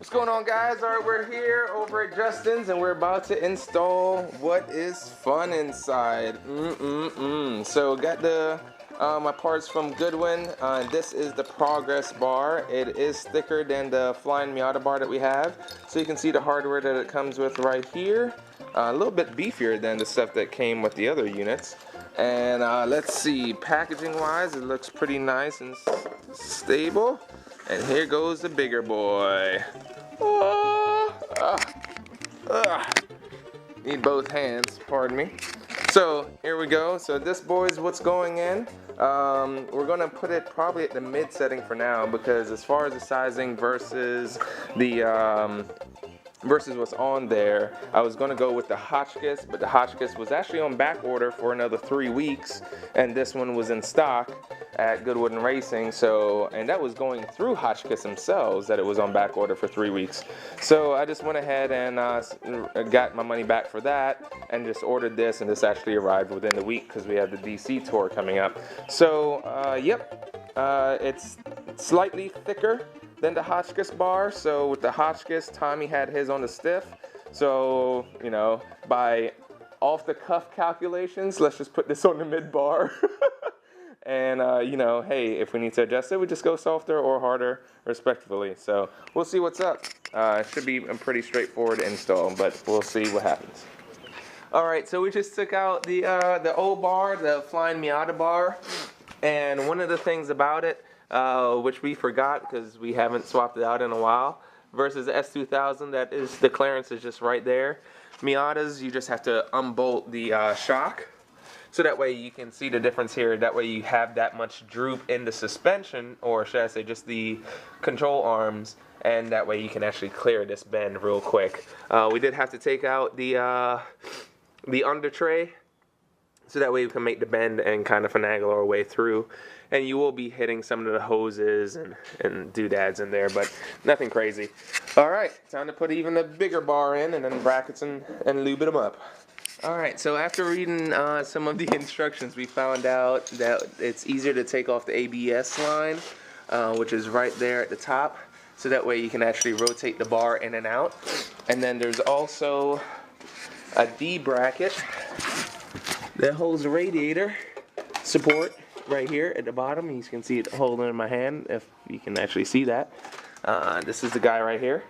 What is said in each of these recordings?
What's going on, guys? All right, we're here over at Justin's and we're about to install what is fun inside. So got the my parts from Goodwin. This is the progress bar. It is thicker than the Flying Miata bar that we have. So you can see the hardware that it comes with right here. A little bit beefier than the stuff that came with the other units. And let's see, packaging wise, it looks pretty nice and stable. And here goes the bigger boy. Need both hands, pardon me. So here we go. So this, boys, what's going in. We're gonna put it probably at the mid setting for now, because as far as the sizing versus the versus what's on there, I was gonna go with the Hotchkiss, but the Hotchkiss was actually on back order for another 3 weeks, and this one was in stock at Goodwood and Racing. So, and that was going through Hotchkiss themselves that it was on back order for 3 weeks. So I just went ahead and got my money back for that and just ordered this, and this actually arrived within the week because we have the DC tour coming up. So it's slightly thicker than the Hotchkiss bar. So with the Hotchkiss, Tommy had his on the stiff. So, you know, by off the cuff calculations, let's just put this on the mid bar. And, you know, hey, if we need to adjust it, we just go softer or harder, respectively. So we'll see what's up. It should be a pretty straightforward install, but we'll see what happens. All right, so we just took out the old bar, the Flying Miata bar. And one of the things about it, which we forgot because we haven't swapped it out in a while, versus the S2000, that is, the clearance is just right there. Miatas, you just have to unbolt the shock. So that way you can see the difference here. That way you have that much droop in the suspension, or should I say just the control arms, and that way you can actually clear this bend real quick. We did have to take out the under tray, so that way we can make the bend and kind of finagle our way through. And you will be hitting some of the hoses and doodads in there, but nothing crazy. All right, time to put even a bigger bar in, and then brackets and lube them up. All right, so after reading some of the instructions, we found out that it's easier to take off the ABS line, which is right there at the top. So that way you can actually rotate the bar in and out. And then there's also a D bracket that holds the radiator support right here at the bottom. You can see it holding in my hand, if you can actually see that. This is the guy right here.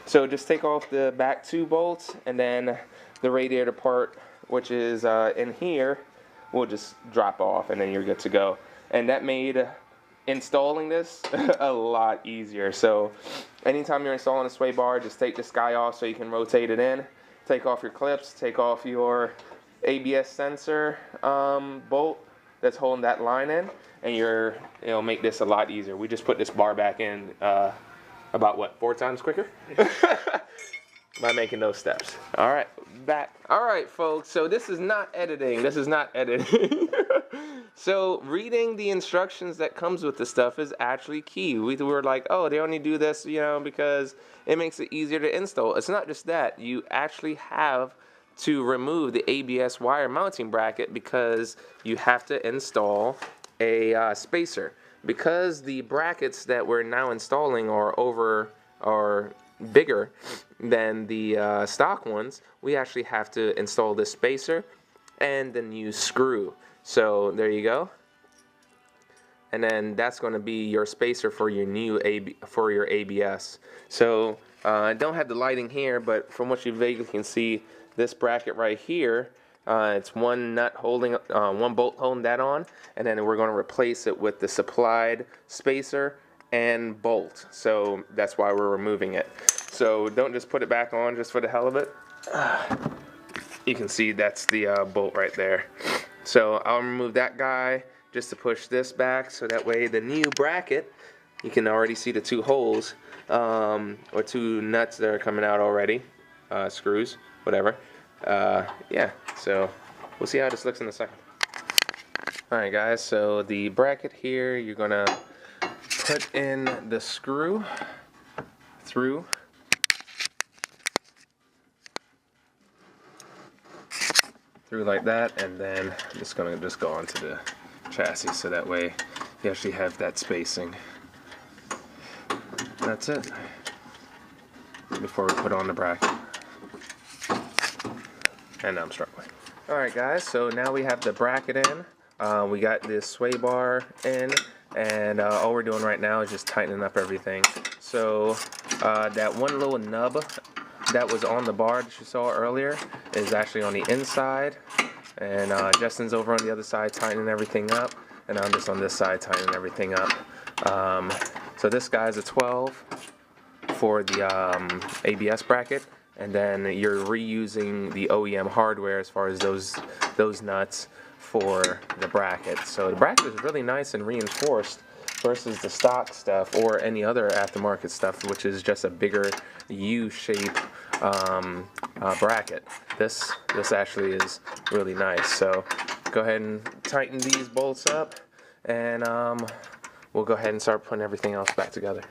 So just take off the back 2 bolts, and then the radiator part, which is in here, will just drop off, and then you're good to go. And that made installing this a lot easier. So anytime you're installing a sway bar, just take this guy off so you can rotate it in. Take off your clips, take off your ABS sensor bolt that's holding that line in, and it'll make this a lot easier. We just put this bar back in about what, 4 times quicker by making those steps. All right, back. All right, folks, so this is not editing. This is not editing. So reading the instructions that comes with this stuff is actually key. We were like, oh, they only do this, you know, because it makes it easier to install. It's not just that. You actually have to remove the ABS wire mounting bracket because you have to install a spacer. Because the brackets that we're now installing are bigger than the stock ones, we actually have to install this spacer and the new screw. So there you go. And then that's going to be your spacer for your new ABS. So I don't have the lighting here, but from what you vaguely can see, this bracket right here, it's one nut holding, one bolt holding that on, and then we're going to replace it with the supplied spacer and bolt. So that's why we're removing it. So don't just put it back on just for the hell of it. You can see that's the bolt right there. So I'll remove that guy just to push this back, so that way the new bracket, you can already see the 2 holes, or 2 nuts that are coming out already, screws, whatever. Yeah, so we'll see how this looks in a second. Alright guys, so the bracket here, you're gonna put in the screw through like that, and then I'm just gonna go onto the chassis, so that way you actually have that spacing. That's it. before we put on the bracket. And now I'm struggling. Alright guys, so now we have the bracket in. We got this sway bar in, and all we're doing right now is just tightening up everything. So that one little nub that was on the bar that you saw earlier is actually on the inside, and Justin's over on the other side tightening everything up, and I'm just on this side tightening everything up. So this guy's a 12 for the ABS bracket, and then you're reusing the OEM hardware as far as those nuts for the bracket. So the bracket is really nice and reinforced versus the stock stuff or any other aftermarket stuff, which is just a bigger U-shape bracket. This actually is really nice. So go ahead and tighten these bolts up, and we'll go ahead and start putting everything else back together.